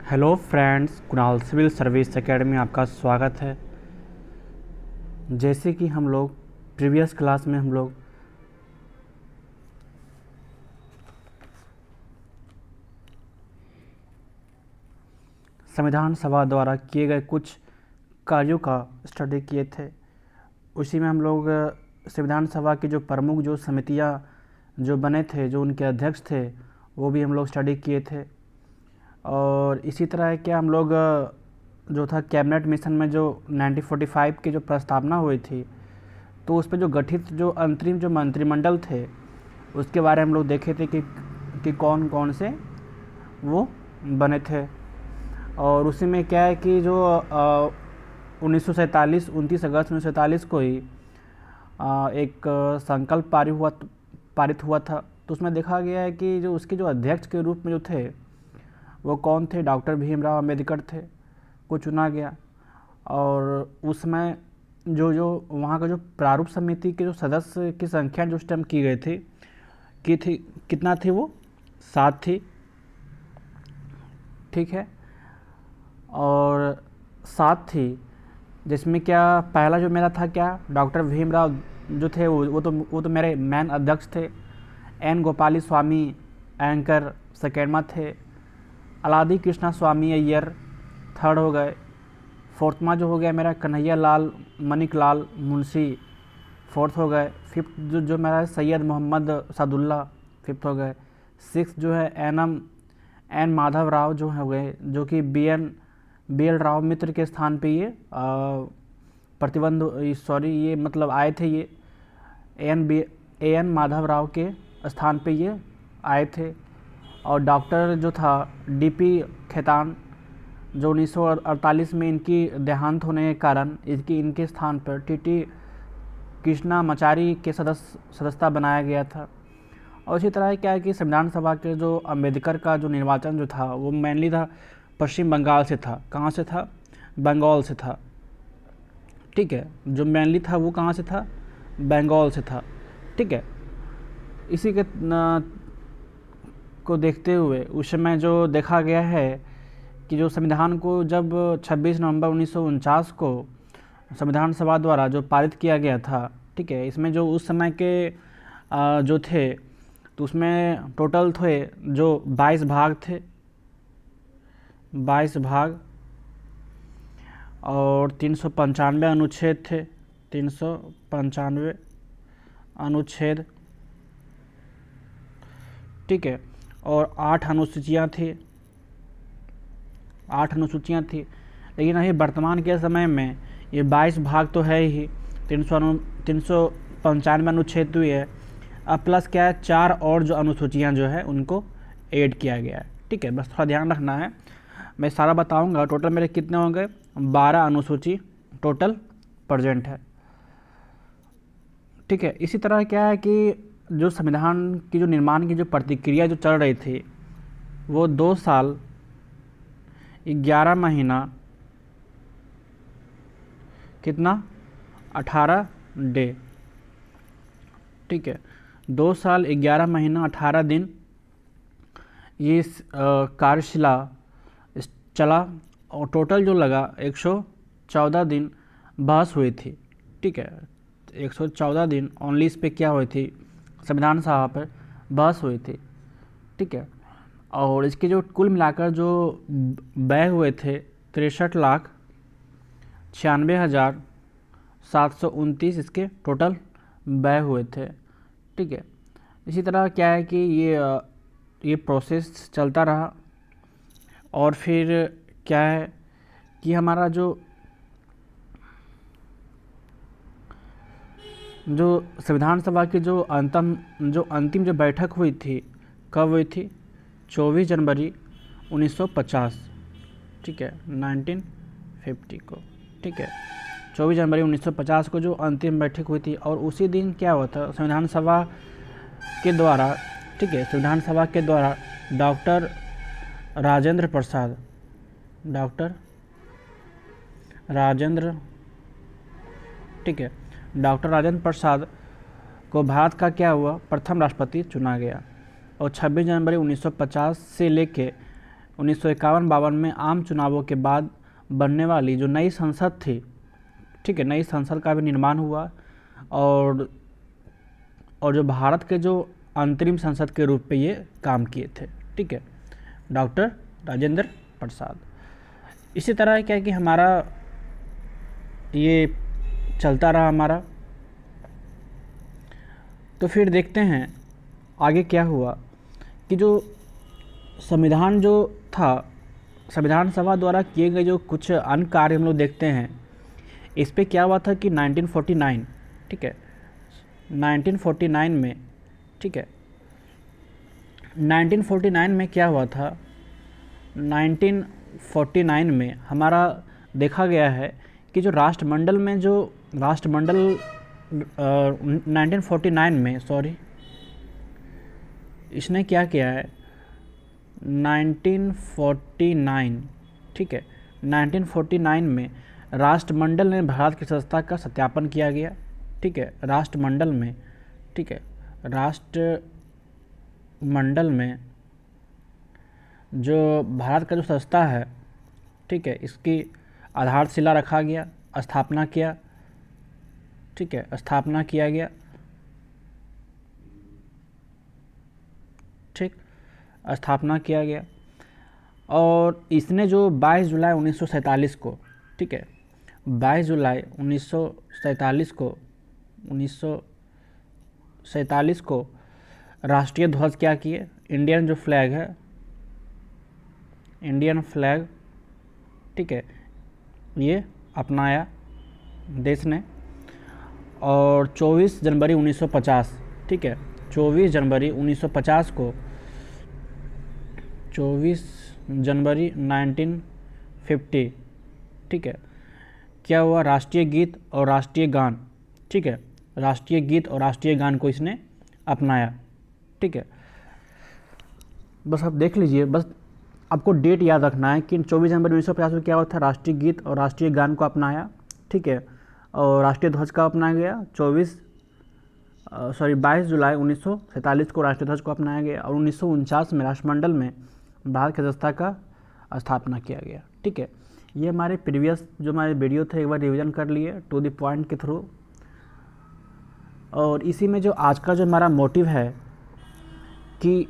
Hello friends, Kunal civil service academy में आपका स्वागत है। जैसे कि हम लोग प्रीवियस क्लास में हम लोग संविधान सभा द्वारा किए गए कुछ कार्यों का स्टडी किए थे। उसी में हम लोग संविधान सभा की जो प्रमुख जो समितियां जो बने थे, जो उनके अध्यक्ष थे, वो भी हम लोग स्टडी किए थे। और इसी तरह क्या हम लोग जो था कैबिनेट मिशन में जो 1945 की जो प्रस्तावना हुई थी, तो उस पर जो गठित जो अंतरिम जो मंत्रिमंडल थे, उसके बारे में हम लोग देखे थे कि कौन कौन से वो बने थे। और उसी में क्या है कि जो 1947 29 अगस्त 1947 को ही एक संकल्प पारित हुआ था। तो उसमें देखा गया है कि जो उसके जो अध्यक्ष के रूप में जो थे वो कौन थे, डॉक्टर भीमराव अम्बेडकर थे, को चुना गया। और उसमें जो वहाँ का जो प्रारूप समिति के जो सदस्य की संख्या जो उस टाइम की गई थी कितना थी, वो 7 थी। ठीक है, और 7 थी, जिसमें क्या पहला जो मेरा था क्या, डॉक्टर भीमराव जो थे वो तो मेरे मैन अध्यक्ष थे। एन गोपाली स्वामी एंकर सेकेंडमा थे। अलादी कृष्णा स्वामी अय्यर थर्ड हो गए। फोर्थमा जो हो गया मेरा कन्हैया लाल मनिक लाल मुंशी, फोर्थ हो गए। फिफ्थ जो मेरा सैयद मोहम्मद सादुल्ला, फिफ्थ हो गए। सिक्स जो है एन माधव राव जो हो गए, जो कि बी एल राव मित्र के स्थान पे ये ये मतलब आए थे। ये एन माधव राव के स्थान पे ये आए थे। और डॉक्टर जो था डीपी खेतान, जो 1948 में इनकी देहांत होने के कारण इनके स्थान पर टीटी कृष्णामाचारी के सदस्यता बनाया गया था। और इसी तरह क्या है कि संविधान सभा के जो अम्बेडकर का जो निर्वाचन जो था वो मेनली था पश्चिम बंगाल से था। कहाँ से था? बंगाल से था। ठीक है, जो मेनली था वो कहाँ से था? बंगाल से था। ठीक है, इसी के को देखते हुए उस समय जो देखा गया है कि जो संविधान को जब 26 नवंबर 1949 को संविधान सभा द्वारा जो पारित किया गया था, ठीक है, इसमें जो उस समय के जो थे, तो उसमें टोटल थे जो 22 भाग थे, 22 भाग, और 395 अनुच्छेद थे, 395 अनुच्छेद। ठीक है, और 8 अनुसूचियाँ थी, 8 अनुसूचियाँ थी। लेकिन अभी वर्तमान के समय में ये 22 भाग तो है ही, 395 अनुच्छेद भी है। अब प्लस क्या है, 4 और जो अनुसूचियाँ जो है उनको ऐड किया गया है। ठीक है, बस थोड़ा ध्यान रखना है, मैं सारा बताऊंगा। टोटल मेरे कितने हो गए? 12 अनुसूची टोटल प्रेजेंट है। ठीक है, इसी तरह क्या है कि जो संविधान की जो निर्माण की जो प्रतिक्रिया जो चल रही थी, वो 2 साल 11 महीना कितना 18 डे। ठीक है, 2 साल 11 महीना 18 दिन ये कार्यशिला चला। और टोटल जो लगा 114 दिन बहस हुई थी। ठीक है, 114 दिन ओनली इस पे क्या हुई थी, संविधान सभा पर बहस हुई थी। ठीक है, और इसके जो कुल मिलाकर जो व्यय हुए थे 63,96,729 इसके टोटल व्यय हुए थे। ठीक है, इसी तरह क्या है कि ये प्रोसेस चलता रहा। और फिर क्या है कि हमारा जो संविधान सभा की जो अंतिम जो बैठक हुई थी, कब हुई थी? 24 जनवरी 1950। ठीक है, 1950 को। ठीक है, 24 जनवरी 1950 को जो अंतिम बैठक हुई थी। और उसी दिन क्या हुआ था, संविधान सभा के द्वारा, ठीक है, संविधान सभा के द्वारा डॉक्टर राजेंद्र प्रसाद को भारत का क्या हुआ, प्रथम राष्ट्रपति चुना गया। और 26 जनवरी 1950 से लेके 1951-52 में आम चुनावों के बाद बनने वाली जो नई संसद थी, ठीक है, नई संसद का भी निर्माण हुआ और जो भारत के जो अंतरिम संसद के रूप पे ये काम किए थे, ठीक है, डॉक्टर राजेंद्र प्रसाद। इसी तरह क्या है कि हमारा ये चलता रहा हमारा। तो फिर देखते हैं आगे क्या हुआ कि जो संविधान जो था, संविधान सभा द्वारा किए गए जो कुछ अन्य कार्य हम लोग देखते हैं। इस पे क्या हुआ था कि 1949, ठीक है, 1949 में, ठीक है, 1949 में क्या हुआ था, 1949 में हमारा देखा गया है कि जो राष्ट्रमंडल में जो राष्ट्रमंडल 1949 में, सॉरी, इसने क्या किया है 1949, ठीक है, 1949 में राष्ट्रमंडल ने भारत की सदस्यता का सत्यापन किया गया, ठीक है, राष्ट्रमंडल में, ठीक है, राष्ट्रमंडल में जो भारत का जो सदस्यता है, ठीक है, इसकी आधारशिला रखा गया, स्थापना किया, ठीक है, स्थापना किया गया, ठीक, स्थापना किया गया। और इसने जो 22 जुलाई 1947 को, ठीक है, 22 जुलाई 1947 को राष्ट्रीय ध्वज क्या किए, इंडियन जो फ्लैग है, इंडियन फ्लैग, ठीक है, ये अपनाया देश ने। और 24 जनवरी 1950, ठीक है, 24 जनवरी 1950 को, 24 जनवरी 1950, ठीक है, क्या हुआ, राष्ट्रीय गीत और राष्ट्रीय गान, ठीक है, राष्ट्रीय गीत और राष्ट्रीय गान को इसने अपनाया, ठीक है। बस आप देख लीजिए, बस आपको डेट याद रखना है कि 24 जनवरी 1950 को क्या हुआ था, राष्ट्रीय गीत और राष्ट्रीय गान को अपनाया, ठीक है, और राष्ट्रीय ध्वज का अपनाया गया। 22 जुलाई 1947 को राष्ट्रीय ध्वज को अपनाया गया और 1949 में राष्ट्रमंडल में भारत की सदस्यता का स्थापना किया गया, ठीक है। ये हमारे प्रीवियस जो हमारे वीडियो थे एक बार रिवीजन कर लिए टू द पॉइंट के थ्रू। और इसी में जो आज का जो हमारा मोटिव है कि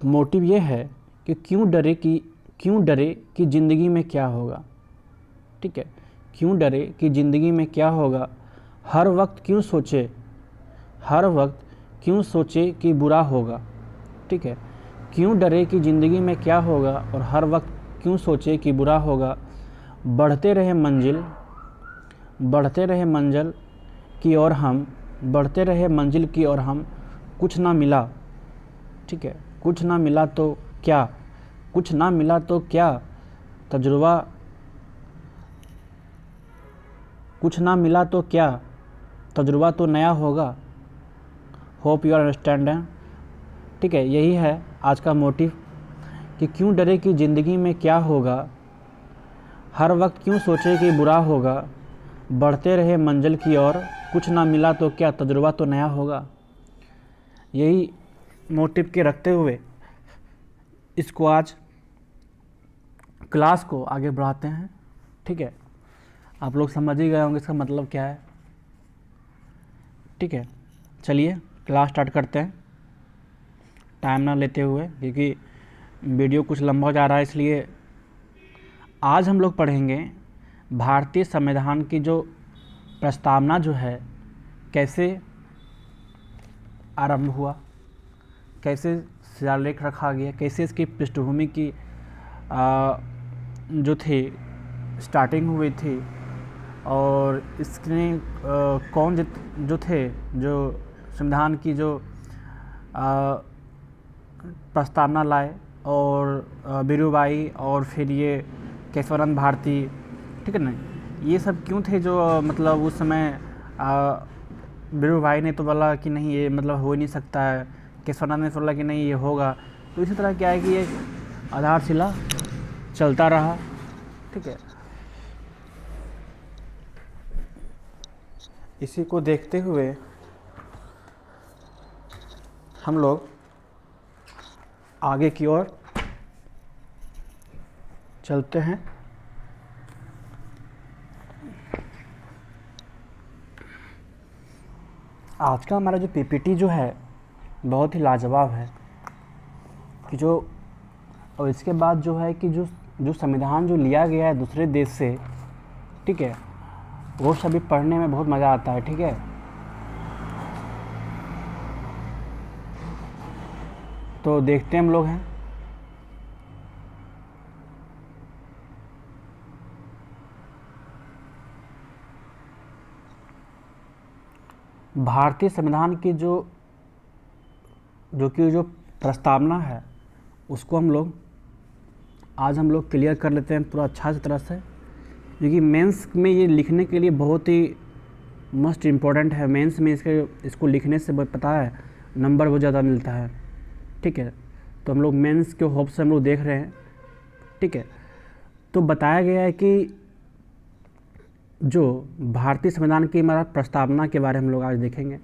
मोटिव ये है कि क्यों डरे कि ज़िंदगी में क्या होगा, ठीक है, क्यों डरे कि ज़िंदगी में क्या होगा, हर वक्त क्यों सोचे कि बुरा होगा, ठीक है, क्यों डरे कि ज़िंदगी में क्या होगा और हर वक्त क्यों सोचे कि बुरा होगा, बढ़ते रहे मंजिल की ओर हम, कुछ ना मिला, ठीक है, कुछ ना मिला तो क्या तजुर्बा, कुछ ना मिला तो क्या तजुर्बा तो नया होगा। होप यू आर अंडरस्टैंड, ठीक है। यही है आज का मोटिव कि क्यों डरे कि ज़िंदगी में क्या होगा, हर वक्त क्यों सोचे कि बुरा होगा, बढ़ते रहे मंजिल की ओर, कुछ ना मिला तो क्या तजुर्बा तो नया होगा। यही मोटिव के रखते हुए इसको आज क्लास को आगे बढ़ाते हैं, ठीक है। आप लोग समझ ही गए होंगे इसका मतलब क्या है, ठीक है। चलिए क्लास स्टार्ट करते हैं टाइम ना लेते हुए, क्योंकि वीडियो कुछ लंबा हो जा रहा है, इसलिए आज हम लोग पढ़ेंगे भारतीय संविधान की जो प्रस्तावना जो है कैसे आरंभ हुआ, कैसे शिलालेख रखा गया, कैसे इसकी पृष्ठभूमि की जो थी स्टार्टिंग हुई थी, और इसने कौन जो थे जो संविधान की जो प्रस्तावना लाए, और बीरूबाई और फिर ये केशवानंद भारती, ठीक है ना, ये सब क्यों थे जो मतलब उस समय बीरूबाई ने तो बोला कि नहीं ये मतलब हो ही नहीं सकता है, केशवानंद ने बोला कि नहीं ये होगा। तो इसी तरह क्या है कि ये आधारशिला चलता रहा, ठीक है। इसी को देखते हुए हम लोग आगे की ओर चलते हैं। आज का हमारा जो पीपीटी जो है बहुत ही लाजवाब है कि जो, और इसके बाद जो है कि जो संविधान जो लिया गया है दूसरे देश से, ठीक है, वो सभी पढ़ने में बहुत मज़ा आता है। ठीक है, तो देखते हैं हम लोग हैं। भारतीय संविधान की जो प्रस्तावना है उसको आज हम लोग क्लियर कर लेते हैं पूरा अच्छा तरह से, क्योंकि मेंस में ये लिखने के लिए बहुत ही मस्ट इम्पोर्टेंट है। मेंस में इसको लिखने से पता है नंबर बहुत ज़्यादा मिलता है। ठीक है, तो हम लोग मेंस के होप से हम लोग देख रहे हैं। ठीक है, तो बताया गया है कि जो भारतीय संविधान की हमारा प्रस्तावना के बारे में हम लोग आज देखेंगे।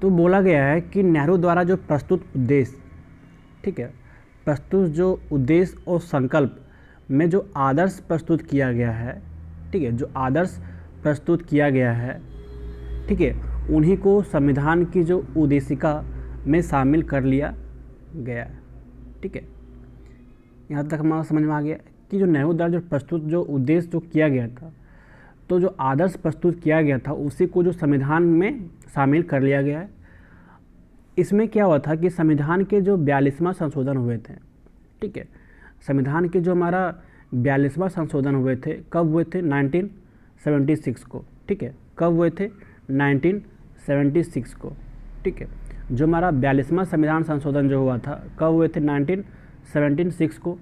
तो बोला गया है कि नेहरू द्वारा जो प्रस्तुत उद्देश्य, ठीक है, प्रस्तुत जो उद्देश्य और संकल्प में जो आदर्श प्रस्तुत किया गया है, ठीक है, जो आदर्श प्रस्तुत किया गया है, ठीक है, उन्हीं को संविधान की जो उद्देशिका में शामिल कर लिया गया है। ठीक है, यहाँ तक हमारा समझ में आ गया कि जो नेहरू द्वारा जो प्रस्तुत जो उद्देश्य जो किया गया था, तो जो आदर्श प्रस्तुत किया गया था उसी को जो संविधान में शामिल कर लिया गया है। इसमें क्या हुआ था कि संविधान के जो 42वां संशोधन हुए थे, ठीक है, संविधान के जो हमारा 42वां संशोधन हुए थे, कब हुए थे? 1976 को। ठीक है, कब हुए थे? 1976 को। ठीक है, जो हमारा 42वां संविधान संशोधन जो हुआ था कब हुए थे? 1976 को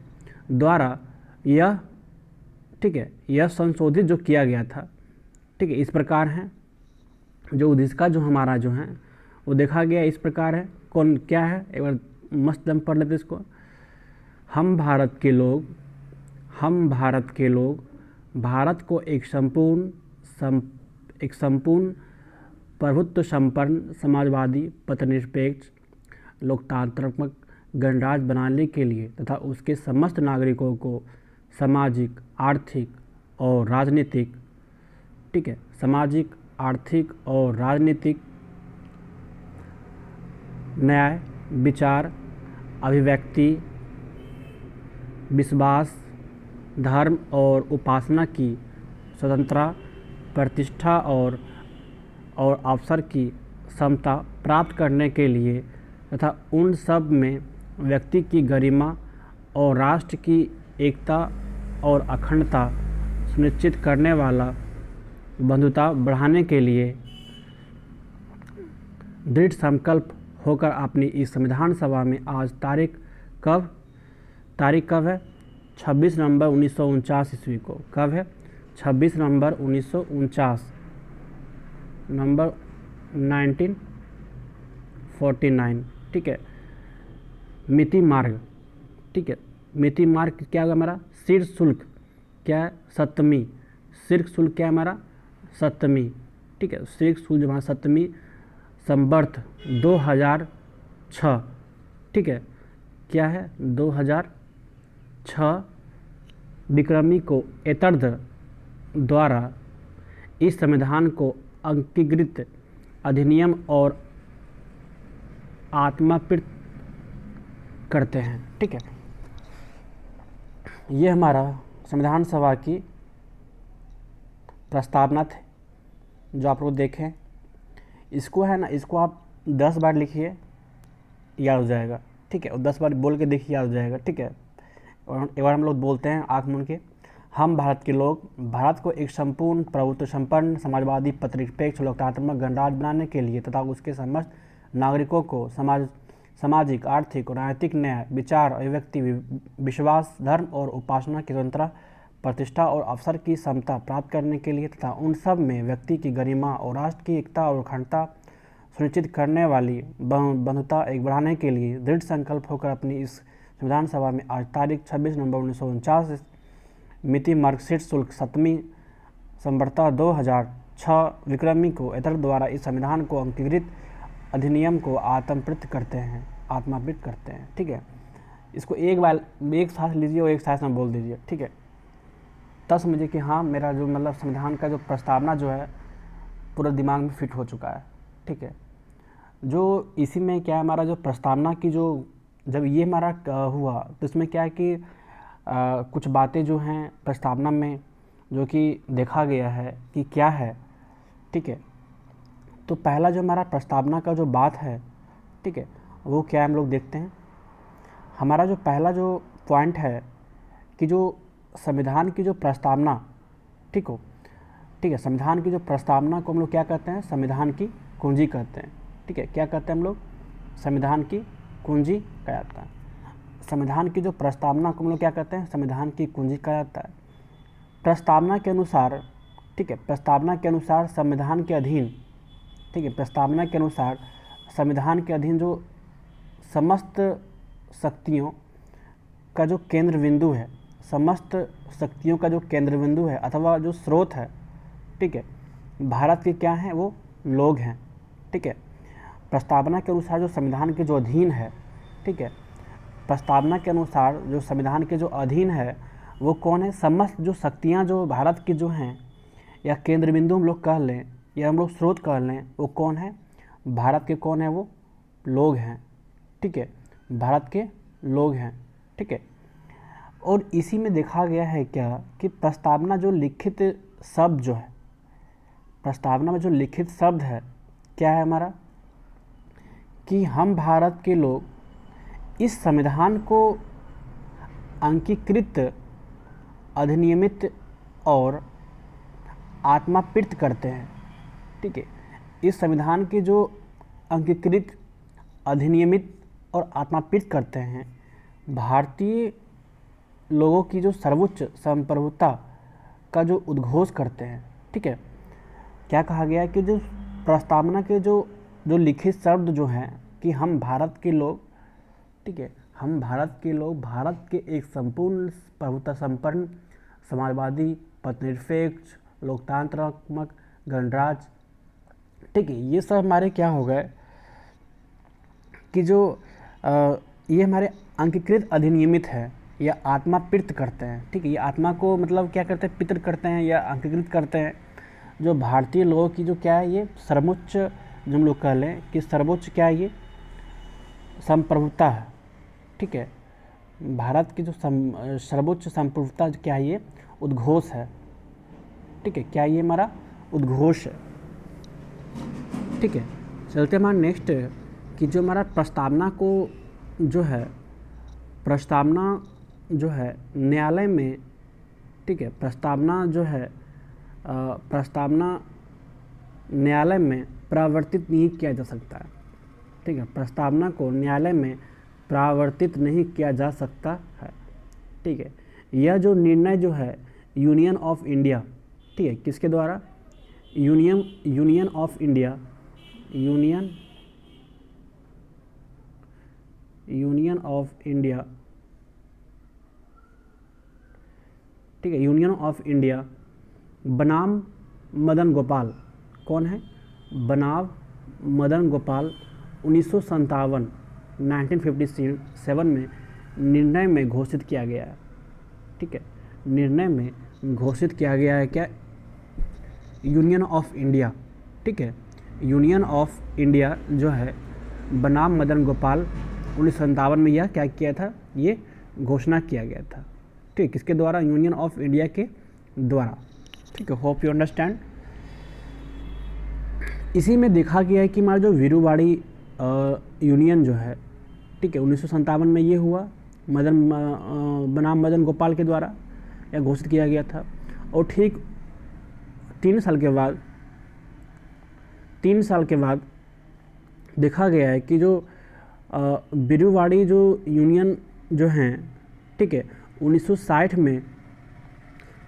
द्वारा यह, ठीक है, यह संशोधित जो किया गया था। ठीक है, इस प्रकार है जो उद्देशिका जो हमारा जो है वो देखा गया इस प्रकार है। कौन क्या है? एक बार मस्त दम पढ़ लेते इसको। हम भारत के लोग भारत को एक संपूर्ण प्रभुत्व संपन्न समाजवादी पथनिरपेक्ष लोकतांत्रात्मक गणराज्य बनाने के लिए तथा उसके समस्त नागरिकों को सामाजिक, आर्थिक और राजनीतिक, ठीक है, सामाजिक, आर्थिक और राजनीतिक न्याय, विचार, अभिव्यक्ति, विश्वास, धर्म और उपासना की स्वतंत्रता, प्रतिष्ठा और अवसर की समता प्राप्त करने के लिए तथा उन सब में व्यक्ति की गरिमा और राष्ट्र की एकता और अखंडता सुनिश्चित करने वाला बंधुता बढ़ाने के लिए दृढ़ संकल्प होकर अपनी इस संविधान सभा में आज तारीख कब है? 26 नवंबर 1949 ईस्वी को। कब है? 26 नवंबर 1949, नंबर 1949। ठीक है, मिति मार्ग, ठीक है, मिति मार्ग क्या होगा हमारा? शीर्ष शुल्क क्या है? 7वीं। शीर्ष शुल्क क्या है हमारा? 7वीं। ठीक है, शीर्ष शुल्क जो हमारा 7वीं संवर्ष 2006, ठीक है, क्या है? 2006 विक्रमी को एतद द्वारा इस संविधान को अंगीकृत अधिनियम और आत्मापित करते हैं। ठीक है, ये हमारा संविधान सभा की प्रस्तावना थे जो आप लोग देखें। इसको है ना, इसको आप 10 बार लिखिए, याद हो जाएगा। ठीक है, और 10 बार बोल के देखिए, याद हो जाएगा। ठीक है, और एक बार हम लोग बोलते हैं आँख मूंद के। हम भारत के लोग भारत को एक संपूर्ण प्रभुत्व संपन्न समाजवादी पथनिरपेक्ष लोकतांत्रात्मक गणराज्य बनाने के लिए तथा उसके समस्त नागरिकों को सामाजिक, आर्थिक और राजनीतिक न्याय, विचार, अभिव्यक्ति, विश्वास, धर्म और उपासना की स्वतंत्रता, प्रतिष्ठा और अवसर की समता प्राप्त करने के लिए तथा उन सब में व्यक्ति की गरिमा और राष्ट्र की एकता और अखंडता सुनिश्चित करने वाली बंधुता एक बढ़ाने के लिए दृढ़ संकल्प होकर अपनी इस संविधान सभा में आज तारीख 26 नवंबर 1949 मिति मार्कशीट शुल्क 7वीं संवर्षता 2006 विक्रमी को एतद द्वारा इस संविधान को अंगीकृत अधिनियम को आत्मापित करते हैं। ठीक है, इसको एक सांस लीजिए और एक सांस में बोल दीजिए, ठीक है। तब समझिए कि हाँ, मेरा जो मतलब संविधान का जो प्रस्तावना जो है पूरा दिमाग में फिट हो चुका है, ठीक है। जो इसी में क्या है, हमारा जो प्रस्तावना की जो जब ये हमारा हुआ तो इसमें क्या है कि कुछ बातें जो हैं प्रस्तावना में जो कि देखा गया है कि क्या है, ठीक है। तो पहला जो हमारा प्रस्तावना का जो बात है, ठीक है, वो क्या है हम लोग देखते हैं। हमारा जो पहला जो पॉइंट है कि जो संविधान की जो प्रस्तावना, ठीक है, संविधान की जो प्रस्तावना को हम लोग क्या कहते हैं, संविधान की कुंजी कहते हैं, ठीक है। क्या कहते हैं हम लोग, संविधान की कुंजी कहा जाता है। संविधान की जो प्रस्तावना को हम लोग क्या कहते हैं, संविधान की कुंजी कहा जाता है। प्रस्तावना के अनुसार, ठीक है, प्रस्तावना के अनुसार संविधान के अधीन, ठीक है, प्रस्तावना के अनुसार संविधान के अधीन जो समस्त शक्तियों का जो केंद्र बिंदु है, समस्त शक्तियों का जो केंद्र बिंदु है अथवा जो स्रोत है, ठीक है, भारत के क्या हैं, वो लोग हैं, ठीक है। प्रस्तावना के अनुसार जो संविधान के जो अधीन है, ठीक है, प्रस्तावना के अनुसार जो संविधान के जो अधीन है वो कौन है, समस्त जो शक्तियाँ जो भारत की जो हैं या केंद्र बिंदु हम लोग कह लें या हम लोग स्रोत कह लें, वो कौन है, भारत के कौन है, वो लोग हैं, ठीक है, भारत के लोग हैं, ठीक है। और इसी में देखा गया है क्या कि प्रस्तावना जो लिखित शब्द जो है, प्रस्तावना में जो लिखित शब्द है क्या है हमारा, कि हम भारत के लोग इस संविधान को अंगीकृत, अधिनियमित और आत्माप्रीत करते हैं, ठीक है। इस संविधान के जो अंगीकृत, अधिनियमित और आत्माप्रीत करते हैं भारतीय लोगों की जो सर्वोच्च संप्रभुता का जो उद्घोष करते हैं, ठीक है। क्या कहा गया है कि जो प्रस्तावना के जो लिखित शब्द जो हैं कि हम भारत के लोग, ठीक है, हम भारत के लोग भारत के एक संपूर्ण प्रभुता संपन्न समाजवादी पथनिरपेक्ष लोकतंत्रात्मक गणराज्य, ठीक है, ये सब हमारे क्या हो गए कि जो ये हमारे अंगीकृत अधिनियमित है या आत्मा प्रीत करते हैं, ठीक है। ये आत्मा को मतलब क्या करते हैं, पितृ करते हैं या अंगीकृत करते हैं जो भारतीय लोगों की जो क्या है, ये सर्वोच्च जो हम लोग कह लें कि सर्वोच्च क्या है, ये संप्रभुता है, ठीक है। भारत की जो सर्वोच्च संप्रभुता क्या है, ये उद्घोष है, ठीक है। क्या ये हमारा उद्घोष है, ठीक है। चलते हमारा नेक्स्ट कि जो हमारा प्रस्तावना को जो है, प्रस्तावना जो है न्यायालय में, ठीक है, प्रस्तावना जो है प्रस्तावना न्यायालय में परावर्तित नहीं किया जा सकता है, ठीक है। प्रस्तावना को न्यायालय में परावर्तित नहीं किया जा सकता है, ठीक है। यह जो निर्णय जो है यूनियन ऑफ इंडिया, ठीक है, किसके द्वारा, union of India, union of India, ठीक है, यूनियन ऑफ इंडिया बनाम मदन गोपाल, कौन है, बनाम मदन गोपाल 1957 में निर्णय में घोषित किया गया है, ठीक है। निर्णय में घोषित किया गया है क्या, यूनियन ऑफ इंडिया, ठीक है। यूनियन ऑफ इंडिया जो है बनाम मदन गोपाल 1957 में यह क्या किया था, ये घोषणा किया गया था, ठीक, किसके द्वारा, यूनियन ऑफ इंडिया के द्वारा, ठीक है। Hope you understand. इसी में देखा गया है कि हमारा जो वीरूवाड़ी यूनियन जो है, ठीक है, 1957 में ये हुआ बनाम मदन गोपाल के द्वारा यह घोषित किया गया था। और ठीक 3 साल के बाद देखा गया है कि जो वीरूवाड़ी जो यूनियन जो हैं, ठीक है, 1960 में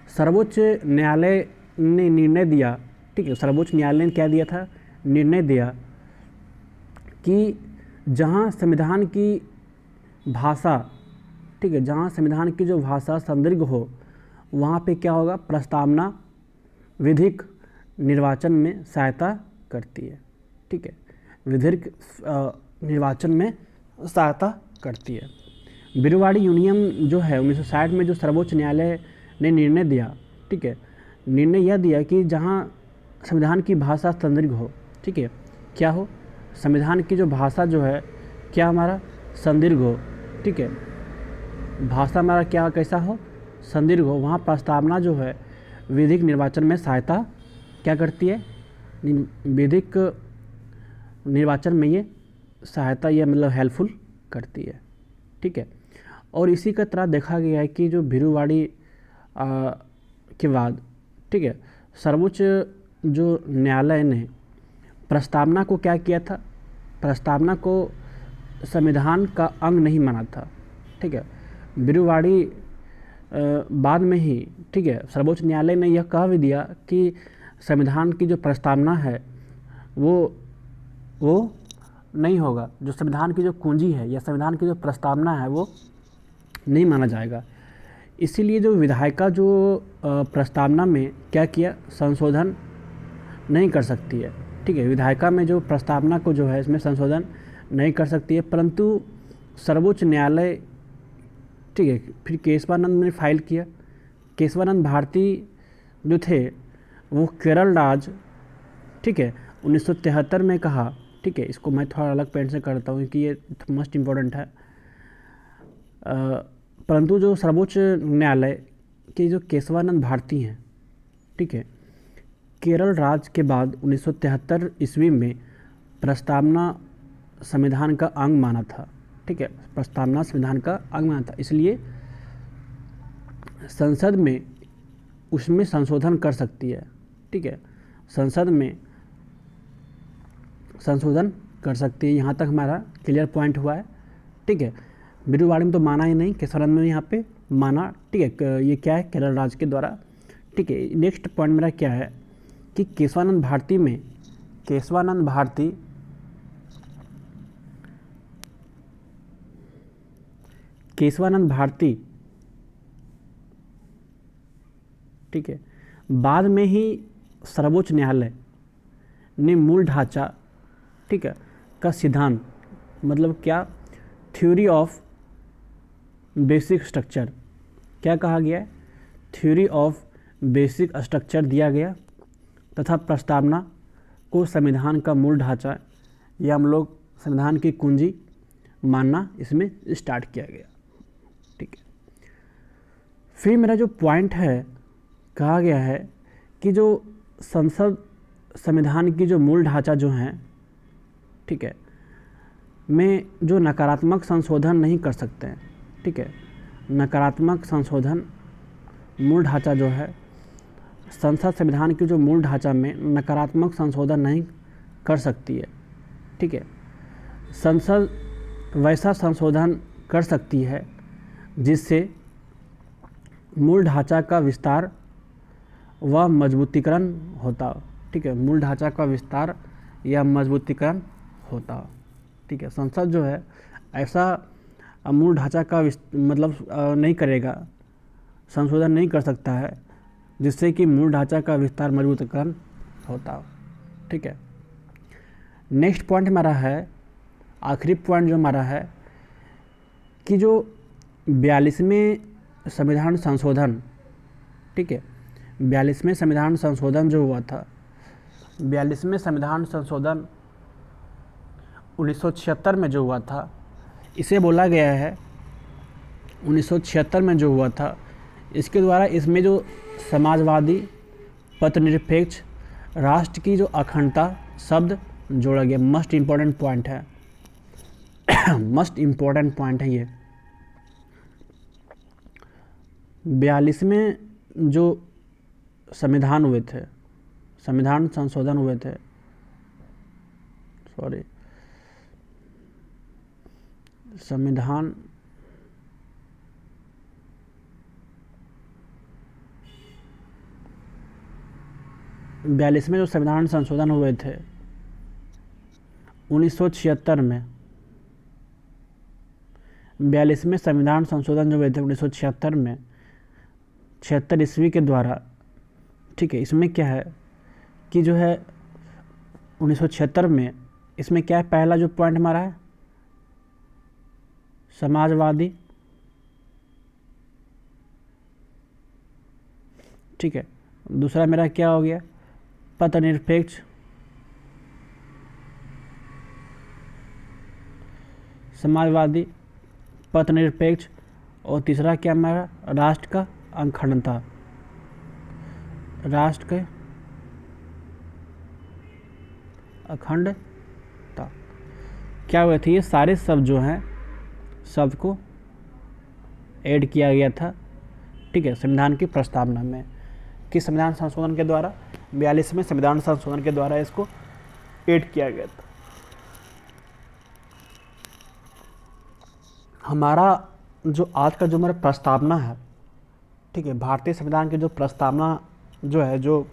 सर्वोच्च न्यायालय ने निर्णय दिया, ठीक है, सर्वोच्च न्यायालय ने क्या दिया था, निर्णय दिया कि जहां संविधान की भाषा, ठीक है, जहां संविधान की जो भाषा संदिग्ध हो वहां पे क्या होगा, प्रस्तावना विधिक निर्वाचन में सहायता करती है, ठीक है, विधिक निर्वाचन में सहायता करती है। बिरुवाड़ी यूनियन जो है 1960 में जो सर्वोच्च न्यायालय ने निर्णय दिया, ठीक है, निर्णय यह दिया कि जहाँ संविधान की भाषा संदिग्ध हो, ठीक है, क्या हो, संविधान की जो भाषा जो है क्या हमारा संदिग्ध हो, ठीक है, भाषा हमारा क्या कैसा हो, संदिग्ध हो, वहाँ प्रस्तावना जो है विधिक निर्वाचन में सहायता क्या करती है, विधिक निर्वाचन में ये सहायता, ये मतलब हेल्पफुल करती है, ठीक है। और इसी का तरह देखा गया है कि जो बिरुवाड़ी के बाद, ठीक है, सर्वोच्च जो न्यायालय ने प्रस्तावना को क्या किया था, प्रस्तावना को संविधान का अंग नहीं माना था, ठीक है। बिरुवाड़ी बाद में ही, ठीक है, सर्वोच्च न्यायालय ने यह कह भी दिया कि संविधान की जो प्रस्तावना है वो नहीं होगा, जो संविधान की जो कुंजी है या संविधान की जो प्रस्तावना है वो नहीं माना जाएगा। इसीलिए जो विधायिका जो प्रस्तावना में क्या किया, संशोधन नहीं कर सकती है, ठीक है, विधायिका में जो प्रस्तावना को जो है इसमें संशोधन नहीं कर सकती है। परंतु सर्वोच्च न्यायालय, ठीक है, फिर केशवानंद ने फाइल किया। केशवानंद भारती जो थे वो केरल राज्य, ठीक है, 1973 में कहा, ठीक है, इसको मैं थोड़ा अलग पेन से करता हूँ क्योंकि ये मोस्ट इम्पोर्टेंट है। परंतु जो सर्वोच्च न्यायालय के जो केशवानंद भारती हैं, ठीक है, केरल राज्य के बाद 1973 ईस्वी में प्रस्तावना संविधान का अंग माना था, ठीक है, प्रस्तावना संविधान का अंग माना था। इसलिए संसद में उसमें संशोधन कर सकती है, ठीक है, संसद में संशोधन कर सकती है। यहाँ तक हमारा क्लियर पॉइंट हुआ है, ठीक है। बिरुवाड़ी में तो माना ही नहीं, केशवानंद में यहाँ पे माना, ठीक है। ये क्या है, केरल राज्य के द्वारा, ठीक है। नेक्स्ट पॉइंट मेरा क्या है कि केशवानंद भारती में, केशवानंद भारती ठीक है, बाद में ही सर्वोच्च न्यायालय ने मूल ढांचा, ठीक है, का सिद्धांत, मतलब क्या, थ्योरी ऑफ बेसिक स्ट्रक्चर, क्या कहा गया है, थ्योरी ऑफ बेसिक स्ट्रक्चर दिया गया तथा प्रस्तावना को संविधान का मूल ढांचा या हम लोग संविधान की कुंजी मानना इसमें स्टार्ट किया गया, ठीक है। फिर मेरा जो पॉइंट है, कहा गया है कि जो संसद संविधान की जो मूल ढांचा जो है, ठीक है, में जो नकारात्मक संशोधन नहीं कर सकते हैं, ठीक है, नकारात्मक संशोधन मूल ढांचा जो है, संसद संविधान की जो मूल ढांचा में नकारात्मक संशोधन नहीं कर सकती है, ठीक है। संसद वैसा संशोधन कर सकती है जिससे मूल ढांचा का विस्तार व मजबूतीकरण होता, ठीक है, मूल ढांचा का विस्तार या मजबूतीकरण होता, ठीक है। संसद जो है ऐसा मूल ढांचा का मतलब नहीं करेगा, संशोधन नहीं कर सकता है जिससे कि मूल ढांचा का विस्तार मजबूतीकरण होता, ठीक है। नेक्स्ट पॉइंट हमारा है, आखिरी पॉइंट जो हमारा है कि जो 42वें संविधान संशोधन, ठीक है, 42वें संविधान संशोधन जो हुआ था, 42वें संविधान संशोधन 1976 में जो हुआ था, इसे बोला गया है 1976 में जो हुआ था, इसके द्वारा इसमें जो समाजवादी पथनिरपेक्ष राष्ट्र की जो अखंडता शब्द जोड़ा गया। मस्ट इम्पॉर्टेंट पॉइंट है मस्ट इम्पॉर्टेंट पॉइंट है ये। 42वें जो संविधान हुए थे, संविधान संशोधन हुए थे, संविधान में जो संविधान संशोधन हुए थे 1976 में, 42वें संविधान संशोधन जो हुए थे 1976 में, 76 ईस्वी के द्वारा, ठीक है। इसमें क्या है कि जो है 1976 में इसमें क्या है, पहला जो पॉइंट हमारा है समाजवादी ठीक है। दूसरा मेरा क्या हो गया, पथनिरपेक्ष समाजवादी, पथनिरपेक्ष। और तीसरा क्या मेरा, राष्ट्र का अखंडता, राष्ट्र के अखंडता। क्या हुए थे, ये सारे शब्द जो हैं शब्द को ऐड किया गया था, ठीक है, संविधान की प्रस्तावना में। कि संविधान संशोधन के द्वारा 42वें संविधान संशोधन के द्वारा इसको ऐड किया गया था। हमारा जो आज का जो हमारा प्रस्तावना है, ठीक है, भारतीय संविधान की जो प्रस्तावना जो है, जो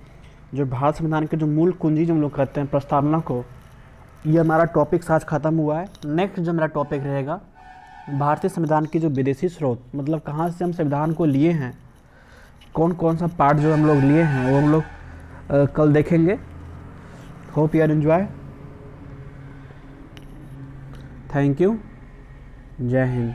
भारत संविधान के जो मूल कुंजी जो हम लोग कहते हैं प्रस्तावना को, ये हमारा टॉपिक आज ख़त्म हुआ है। नेक्स्ट जो मेरा टॉपिक रहेगा भारतीय संविधान की जो विदेशी स्रोत, मतलब कहाँ से हम संविधान को लिए हैं, कौन कौन सा पार्ट जो हम लोग लिए हैं वो हम लोग कल देखेंगे। Hope you are enjoy. Thank you. जय हिंद।